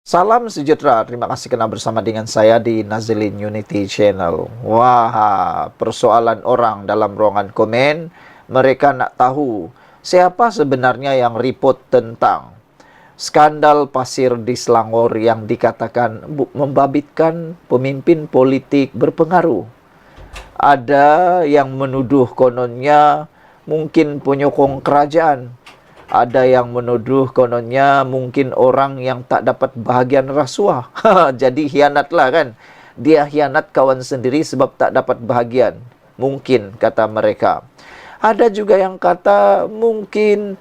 Salam sejahtera, terima kasih kena bersama dengan saya di Nazilin Unity Channel. Wah, persoalan orang dalam ruangan komen, mereka nak tahu siapa sebenarnya yang report tentang skandal pasir di Selangor yang dikatakan membabitkan pemimpin politik berpengaruh. Ada yang menuduh kononnya mungkin penyokong kerajaan. Ada yang menuduh kononnya mungkin orang yang tak dapat bahagian rasuah. Jadi hianatlah kan. Dia hianat kawan sendiri sebab tak dapat bahagian. Mungkin, kata mereka. Ada juga yang kata mungkin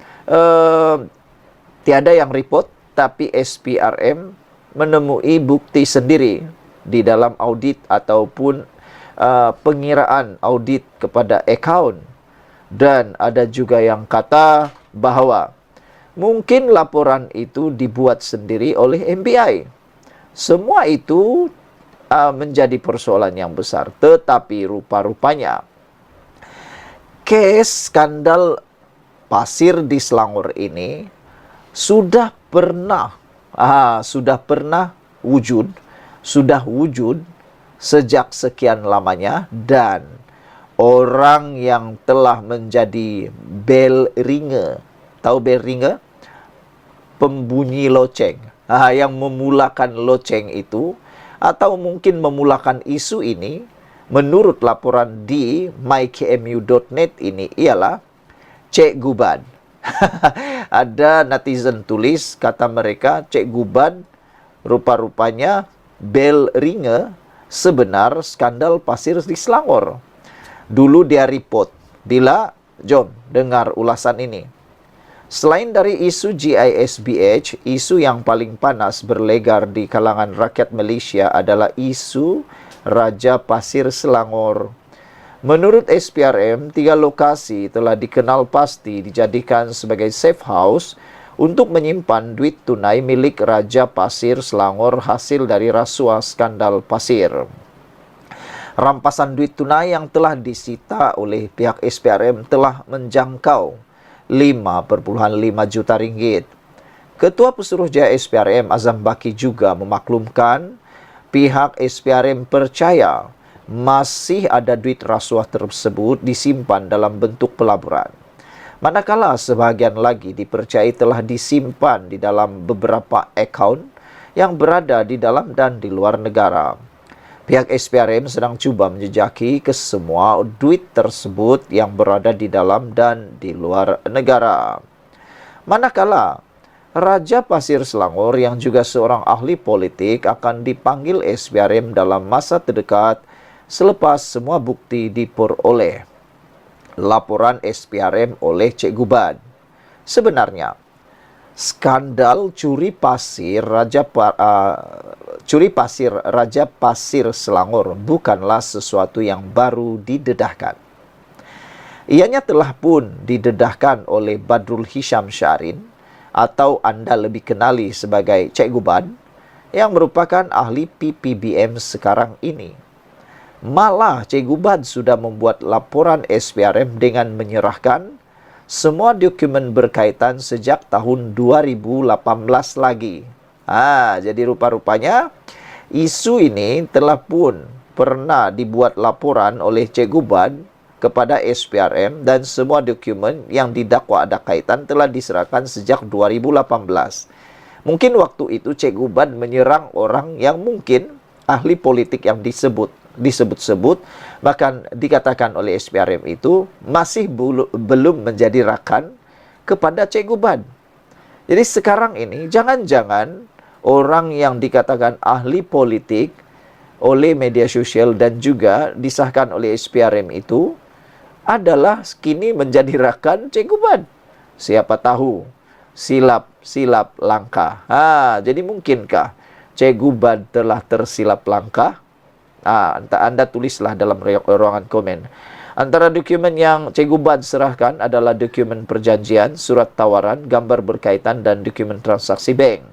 tiada yang report, tapi SPRM menemui bukti sendiri di dalam audit ataupun pengiraan audit kepada akaun. Dan ada juga yang kata bahawa mungkin laporan itu dibuat sendiri oleh MBI. Semua itu menjadi persoalan yang besar. Tetapi rupa-rupanya kes skandal pasir di Selangor ini sudah pernah wujud sejak sekian lamanya, dan orang yang telah menjadi bell ringer, tahu bell ringer? Pembunyi loceng, yang memulakan loceng itu, atau mungkin memulakan isu ini, menurut laporan di mykmu.net ini ialah Cik Gubad. Ada netizen tulis, kata mereka, Cik Gubad rupa-rupanya bell ringer sebenar skandal pasir di Selangor. Dulu dia report. Jom dengar ulasan ini. Selain dari isu GISBH, isu yang paling panas berlegar di kalangan rakyat Malaysia adalah isu Raja Pasir Selangor. Menurut SPRM, 3 lokasi telah dikenal pasti dijadikan sebagai safe house untuk menyimpan duit tunai milik Raja Pasir Selangor hasil dari rasuah skandal pasir. Rampasan duit tunai yang telah disita oleh pihak SPRM telah menjangkau 5,5 juta ringgit. Ketua Pesuruhjaya SPRM Azam Baki juga memaklumkan pihak SPRM percaya masih ada duit rasuah tersebut disimpan dalam bentuk pelaburan. Manakala sebahagian lagi dipercayai telah disimpan di dalam beberapa akaun yang berada di dalam dan di luar negara. Pihak SPRM sedang cuba menjejaki kesemua duit tersebut yang berada di dalam dan di luar negara. Manakala Raja Pasir Selangor yang juga seorang ahli politik akan dipanggil SPRM dalam masa terdekat selepas semua bukti diperoleh. Laporan SPRM oleh Cik Gubad. Sebenarnya, skandal curi pasir Raja Pasir Selangor bukanlah sesuatu yang baru didedahkan. Ianya telah pun didedahkan oleh Badrul Hisham Syarin, atau anda lebih kenali sebagai Cik Gubad, yang merupakan ahli PPBM sekarang ini. Malah Cik Gubad sudah membuat laporan SPRM dengan menyerahkan semua dokumen berkaitan sejak tahun 2018 lagi. Jadi rupa-rupanya isu ini telah pun pernah dibuat laporan oleh Cik Gubad kepada SPRM, dan semua dokumen yang didakwa ada kaitan telah diserahkan sejak 2018. Mungkin waktu itu Cik Gubad menyerang orang yang mungkin ahli politik yang disebut-sebut, bahkan dikatakan oleh SPRM itu masih belum menjadi rakan kepada Cik Gubad. Jadi sekarang ini jangan-jangan orang yang dikatakan ahli politik oleh media sosial dan juga disahkan oleh SPRM itu adalah kini menjadi rakan Cik Gubad. Siapa tahu silap langkah. Jadi mungkinkah Cik Gubad telah tersilap langkah? Anda tulislah dalam ruangan komen. Antara dokumen yang Cik Gubad serahkan adalah dokumen perjanjian, surat tawaran, gambar berkaitan dan dokumen transaksi bank.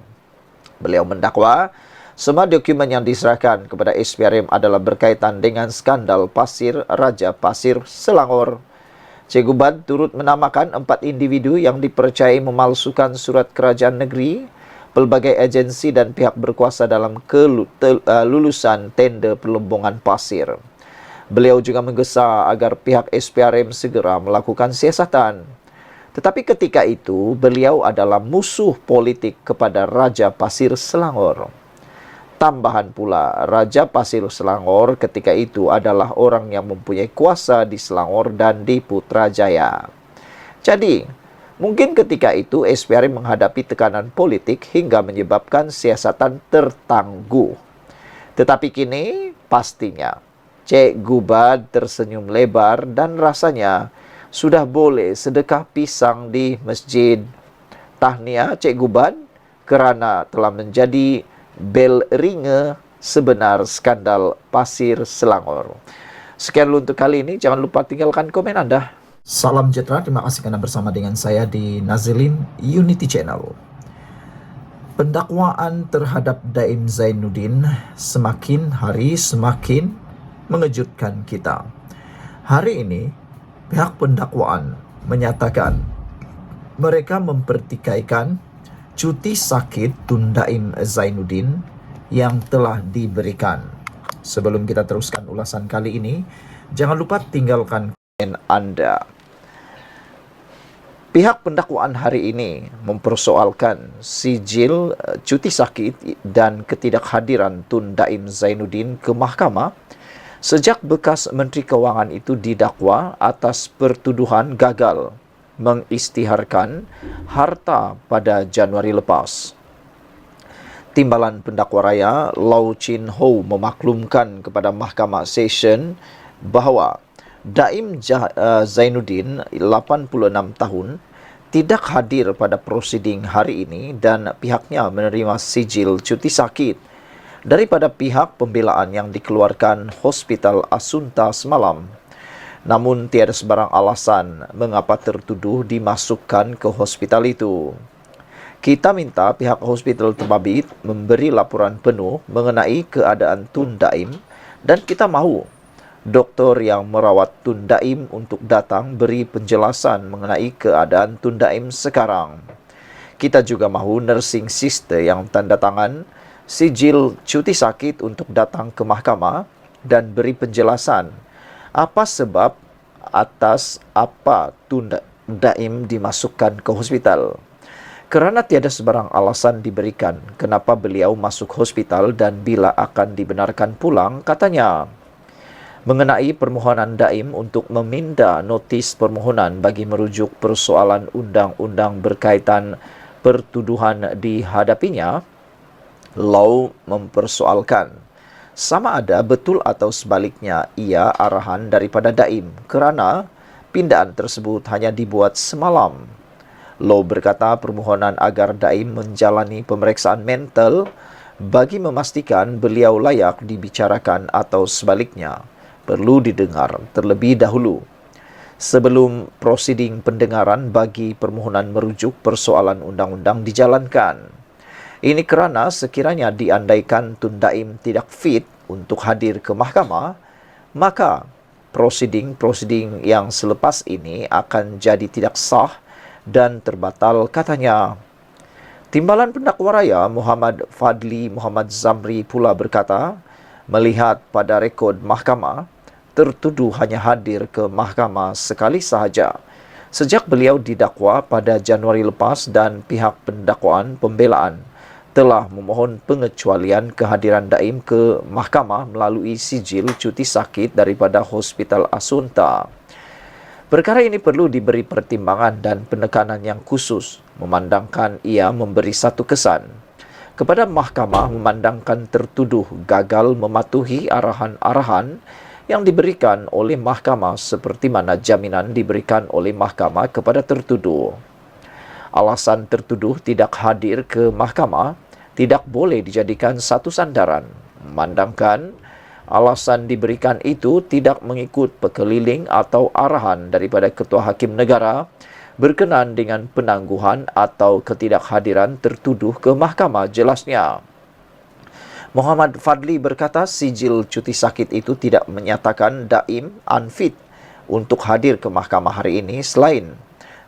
Beliau mendakwa semua dokumen yang diserahkan kepada SPRM adalah berkaitan dengan skandal pasir Raja Pasir Selangor. Cik Gubad turut menamakan 4 individu yang dipercayai memalsukan surat kerajaan negeri, pelbagai agensi dan pihak berkuasa dalam kelulusan tender peleburan pasir. Beliau juga menggesa agar pihak SPRM segera melakukan siasatan. Tetapi ketika itu, beliau adalah musuh politik kepada Raja Pasir Selangor. Tambahan pula, Raja Pasir Selangor ketika itu adalah orang yang mempunyai kuasa di Selangor dan di Putrajaya. Jadi, mungkin ketika itu SPRM menghadapi tekanan politik hingga menyebabkan siasatan tertangguh. Tetapi kini, pastinya, Cik Gubad tersenyum lebar dan rasanya sudah boleh sedekah pisang di masjid. Tahniah Cik Gubad kerana telah menjadi bel ringe sebenar skandal Pasir Selangor. Sekian dulu untuk kali ini. Jangan lupa tinggalkan komen Anda. Salam sejahtera. Terima kasih kerana bersama dengan saya di Nazilin Unity Channel. Pendakwaan terhadap Daim Zainuddin semakin hari semakin mengejutkan kita. Hari ini, pihak pendakwaan menyatakan mereka mempertikaikan cuti sakit Tun Daim Zainuddin yang telah diberikan. Sebelum kita teruskan ulasan kali ini, jangan lupa tinggalkan komen Anda. Pihak pendakwaan hari ini mempersoalkan sijil cuti sakit dan ketidakhadiran Tun Daim Zainuddin ke mahkamah sejak bekas Menteri Kewangan itu didakwa atas pertuduhan gagal mengisytiharkan harta pada Januari lepas. Timbalan Pendakwa Raya Lau Chin Ho memaklumkan kepada Mahkamah Session bahawa Daim Zainuddin, 86 tahun, tidak hadir pada prosiding hari ini dan pihaknya menerima sijil cuti sakit daripada pihak pembelaan yang dikeluarkan Hospital Asunta semalam. Namun tiada sebarang alasan mengapa tertuduh dimasukkan ke hospital itu. Kita minta pihak hospital terbabit memberi laporan penuh mengenai keadaan Tun Daim dan kita mahu doktor yang merawat Tun Daim untuk datang beri penjelasan mengenai keadaan Tun Daim sekarang. Kita juga mahu nursing sister yang tanda tangan sijil cuti sakit untuk datang ke mahkamah dan beri penjelasan apa sebab atas apa Tun Daim dimasukkan ke hospital. Kerana tiada sebarang alasan diberikan kenapa beliau masuk hospital dan bila akan dibenarkan pulang, katanya. Mengenai permohonan Daim untuk meminda notis permohonan bagi merujuk persoalan undang-undang berkaitan pertuduhan dihadapinya, Lau mempersoalkan sama ada betul atau sebaliknya ia arahan daripada Daim kerana pindaan tersebut hanya dibuat semalam. Lau berkata permohonan agar Daim menjalani pemeriksaan mental bagi memastikan beliau layak dibicarakan atau sebaliknya perlu didengar terlebih dahulu sebelum prosiding pendengaran bagi permohonan merujuk persoalan undang-undang dijalankan. Ini kerana sekiranya diandaikan Tun Daim tidak fit untuk hadir ke mahkamah, maka prosiding yang selepas ini akan jadi tidak sah dan terbatal, katanya. Timbalan Pendakwa Raya Muhammad Fadli Muhammad Zamri pula berkata, melihat pada rekod mahkamah, tertuduh hanya hadir ke mahkamah sekali sahaja sejak beliau didakwa pada Januari lepas dan pihak pendakwaan pembelaan telah memohon pengecualian kehadiran Daim ke mahkamah melalui sijil cuti sakit daripada Hospital Asunta. Perkara ini perlu diberi pertimbangan dan penekanan yang khusus, memandangkan ia memberi satu kesan kepada mahkamah memandangkan tertuduh gagal mematuhi arahan-arahan yang diberikan oleh mahkamah seperti mana jaminan diberikan oleh mahkamah kepada tertuduh. Alasan tertuduh tidak hadir ke mahkamah tidak boleh dijadikan satu sandaran, memandangkan alasan diberikan itu tidak mengikut pekeliling atau arahan daripada Ketua Hakim Negara berkenaan dengan penangguhan atau ketidakhadiran tertuduh ke mahkamah, jelasnya. Muhammad Fadli berkata sijil cuti sakit itu tidak menyatakan Daim unfit untuk hadir ke mahkamah hari ini selain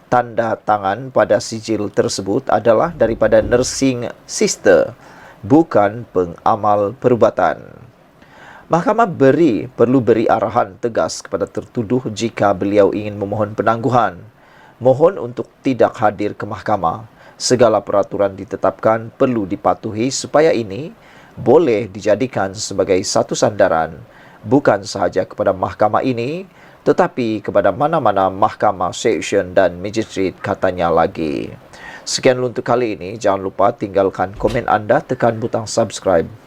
tanda tangan pada sijil tersebut adalah daripada nursing sister, bukan pengamal perubatan. Mahkamah perlu beri arahan tegas kepada tertuduh jika beliau ingin memohon penangguhan. Mohon untuk tidak hadir ke mahkamah. Segala peraturan ditetapkan perlu dipatuhi supaya ini boleh dijadikan sebagai satu sandaran, bukan sahaja kepada mahkamah ini, tetapi kepada mana-mana mahkamah seksyen dan magistrate, katanya lagi. Sekian untuk kali ini. Jangan lupa tinggalkan komen anda, tekan butang subscribe